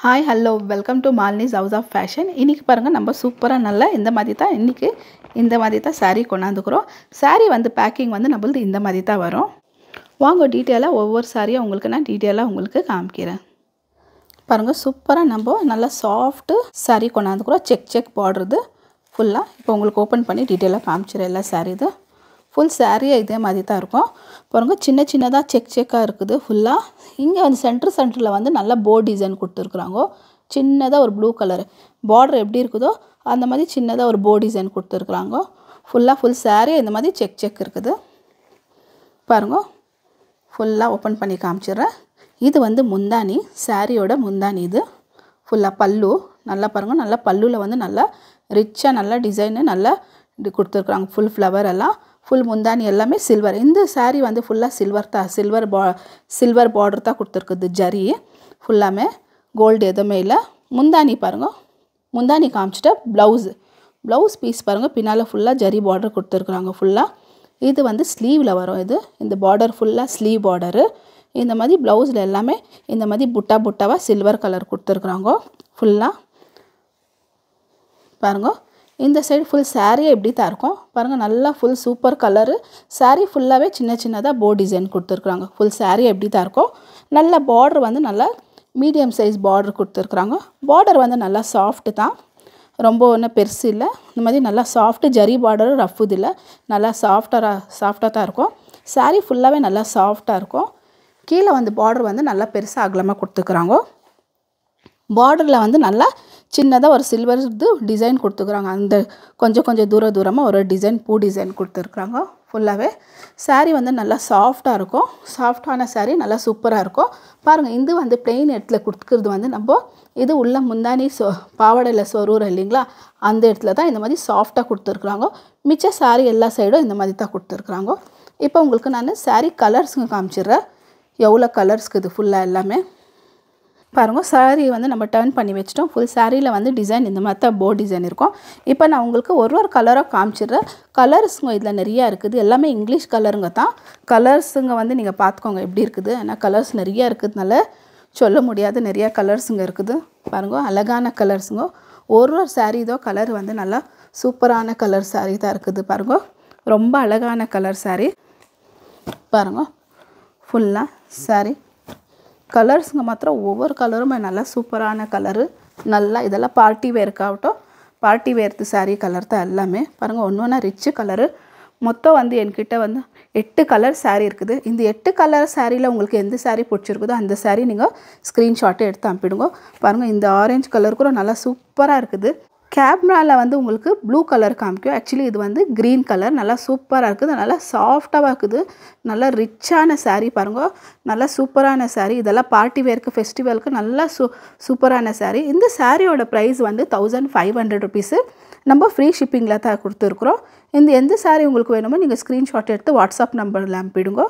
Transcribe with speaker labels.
Speaker 1: Hi hello welcome to Malini's house of fashion. இன்றைக்கி பாருங்கள், நம்ம சூப்பராக நல்லா இந்த மாதிரி தான் இன்றைக்கி இந்த மாதிரி தான் சாரீ கொண்டாந்துக்கிறோம். சாரீ வந்து பேக்கிங் வந்து நம்மளது இந்த மாதிரி தான் வரும். வாங்க டீட்டெயிலாக ஒவ்வொரு சாரியாக உங்களுக்கு நான் டீட்டெயிலாக உங்களுக்கு காமிக்கிறேன். பாருங்கள், சூப்பராக நம்ம நல்லா சாஃப்ட்டு சாரீ கொண்டாந்துக்கிறோம். செக் பார்டருது ஃபுல்லாக. இப்போ உங்களுக்கு ஓப்பன் பண்ணி டீட்டெயிலாக காமிச்சிடுறேன். எல்லா சாரீ இது ஃபுல் சாரியாக இதே மாதிரி தான் இருக்கும். பாருங்கள், சின்னதாக செக்காக இருக்குது ஃபுல்லாக. இங்கே வந்து சென்டரில் வந்து நல்லா போர்ட் டிசைன் கொடுத்துருக்குறாங்க. சின்னதாக ஒரு ப்ளூ கலர் பார்டர் எப்படி இருக்குதோ அந்த மாதிரி சின்னதாக ஒரு போர்ட் டிசைன் கொடுத்துருக்குறாங்க. ஃபுல் சாரியாக இந்த மாதிரி செக் இருக்குது. பாருங்கள், ஃபுல்லாக ஓப்பன் பண்ணி காமிச்சிடுறேன். இது வந்து முந்தானி, சாரியோட முந்தானி. இது ஃபுல்லாக பல்லு. நல்லா பாருங்கள், நல்லா பல்லுவில் வந்து நல்லா ரிச்சாக நல்லா டிசைனு நல்லா கொடுத்துருக்குறாங்க. ஃபுல் ஃப்ளவர் எல்லாம் ஃபுல் முந்தானி எல்லாமே சில்வர். இந்த சாரீ வந்து ஃபுல்லாக சில்வர் தான். சில்வர் பார்டர் தான் கொடுத்துருக்குது. ஜரி ஃபுல்லாமே கோல்டு எதுவுமே இல்லை. முந்தானி பாருங்கள், முந்தானி காமிச்சிட்டா ப்ளவுஸ் பீஸ் பாருங்கள், பின்னால் ஃபுல்லாக ஜரி பார்டர் கொடுத்துருக்குறாங்க ஃபுல்லாக. இது வந்து ஸ்லீவில் வரும். இந்த பார்டர் ஃபுல்லாக ஸ்லீவ் பார்டரு. இந்த மாதிரி ப்ளவுஸில் எல்லாமே இந்த மாதிரி புட்டாவாக சில்வர் கலர் கொடுத்துருக்குறாங்க ஃபுல்லாக. பாருங்கள், இந்த சைடு ஃபுல் சாரியே எப்படி தான் இருக்கும் பாருங்கள். நல்லா ஃபுல் சூப்பர் கலரு. சாரீ ஃபுல்லாகவே சின்னதாக போர்ட் டிசைன் கொடுத்துருக்குறாங்க. ஃபுல் சாரீ எப்படி தான் இருக்கும். நல்ல பார்டர் வந்து நல்லா மீடியம் சைஸ் பார்டர் கொடுத்துருக்குறாங்க. பார்டர் வந்து நல்லா சாஃப்ட்டு தான், ரொம்ப ஒன்றும் பெருசு இல்லை. இந்த மாதிரி நல்லா சாஃப்ட்டு ஜரி பார்டர், ரஃப் இது இல்லை, நல்லா சாஃப்டாக தான் இருக்கும். சாரீ ஃபுல்லாகவே நல்லா சாஃப்டாக இருக்கும். கீழே வந்து பார்டர் வந்து நல்லா பெருசாக அகலமாக கொடுத்துருக்குறாங்க. பார்டரில் வந்து நல்லா சின்னதாக ஒரு சில்வர் இது டிசைன் கொடுத்துக்குறாங்க. அந்த கொஞ்சம் தூரமாக ஒரு டிசைன், பூ டிசைன் கொடுத்துருக்குறாங்க ஃபுல்லாகவே. சாரீ வந்து நல்லா சாஃப்டாக இருக்கும். சாஃப்டான சாரீ நல்லா சூப்பராக இருக்கும். பாருங்கள், இது வந்து பிளெயின் இடத்துல கொடுத்துக்கிறது வந்து நம்ம இது உள்ள முந்தானி பாவாடையில் சொருகிற இல்லைங்களா, அந்த இடத்துல தான் இந்த மாதிரி சாஃப்டாக கொடுத்துருக்குறாங்க. மிச்ச சாரீ எல்லா சைடும் இந்த மாதிரி தான் கொடுத்துருக்குறாங்க. இப்போ உங்களுக்கு நான் சாரீ கலர்ஸுங்க காமிச்சிடுறேன். எவ்வளோ கலர்ஸ்க்கு இது ஃபுல்லாக எல்லாமே பாருங்கள். சாரீ வந்து நம்ம டர்ன் பண்ணி வச்சிட்டோம். ஃபுல் சாரியில் வந்து டிசைன் இந்த மாதிரி தான் போர்ட் டிசைன் இருக்கும். இப்போ நான் உங்களுக்கு ஒரு கலராக காமிச்சிடுறேன். கலர்ஸுங்க இதில் நிறையா இருக்குது. எல்லாமே இங்கிலீஷ் கலருங்க தான். கலர்ஸுங்க வந்து நீங்கள் பார்த்துக்கோங்க எப்படி இருக்குது. ஏன்னா கலர்ஸ் நிறையா இருக்கிறதுனால சொல்ல முடியாது. நிறையா கலர்ஸுங்க இருக்குது. பாருங்கள், அழகான கலர்ஸுங்க. ஒரு சாரீ இதோ கலர் வந்து நல்லா சூப்பரான கலர் சாரீ தான் இருக்குது. பாருங்கள், ரொம்ப அழகான கலர் சாரீ. பாருங்கள், ஃபுல்லாக சாரீ கலர்ஸுங்க மாத்திரம் ஒவ்வொரு கலருமே நல்லா சூப்பரான கலரு. நல்லா இதெல்லாம் பார்ட்டி வேர்க்காகட்டும், பார்ட்டி வேர்த்து சாரீ கலர் தான் எல்லாமே. பாருங்கள், ஒன்று ரிச்சு கலரு. மொத்தம் வந்து என்கிட்ட வந்து 8 கலர் சாரீ இருக்குது. இந்த 8 கலர் சாரியில் உங்களுக்கு எந்த சாரீ பிடிச்சிருக்குதோ அந்த சாரீ நீங்கள் ஸ்க்ரீன்ஷாட்டை எடுத்து அனுப்பிடுங்க. பாருங்கள், இந்த ஆரஞ்சு கலர் கூட நல்லா சூப்பராக இருக்குது. கேமராவில் வந்து உங்களுக்கு ப்ளூ கலர் காமிக்கும். ஆக்சுவலி இது வந்து க்ரீன் கலர். நல்லா சூப்பராக இருக்குது. நல்லா சாஃப்டாக இருக்குது. நல்லா ரிச்சான சாரீ பாருங்கள். நல்லா சூப்பரான சாரீ. இதெல்லாம் பார்ட்டி வேர்க்கு, ஃபெஸ்டிவலுக்கு நல்லா சூப்பரான சாரீ. இந்த சாரியோட ப்ரைஸ் வந்து 1500 ருபீஸு. நம்ம ஃப்ரீ ஷிப்பிங்கில் தான் கொடுத்துருக்குறோம். எந்த சாரீ உங்களுக்கு வேணுமோ நீங்கள் ஸ்க்ரீன்ஷாட் எடுத்து வாட்ஸ்அப் நம்பரில் அனுப்பிடுங்க.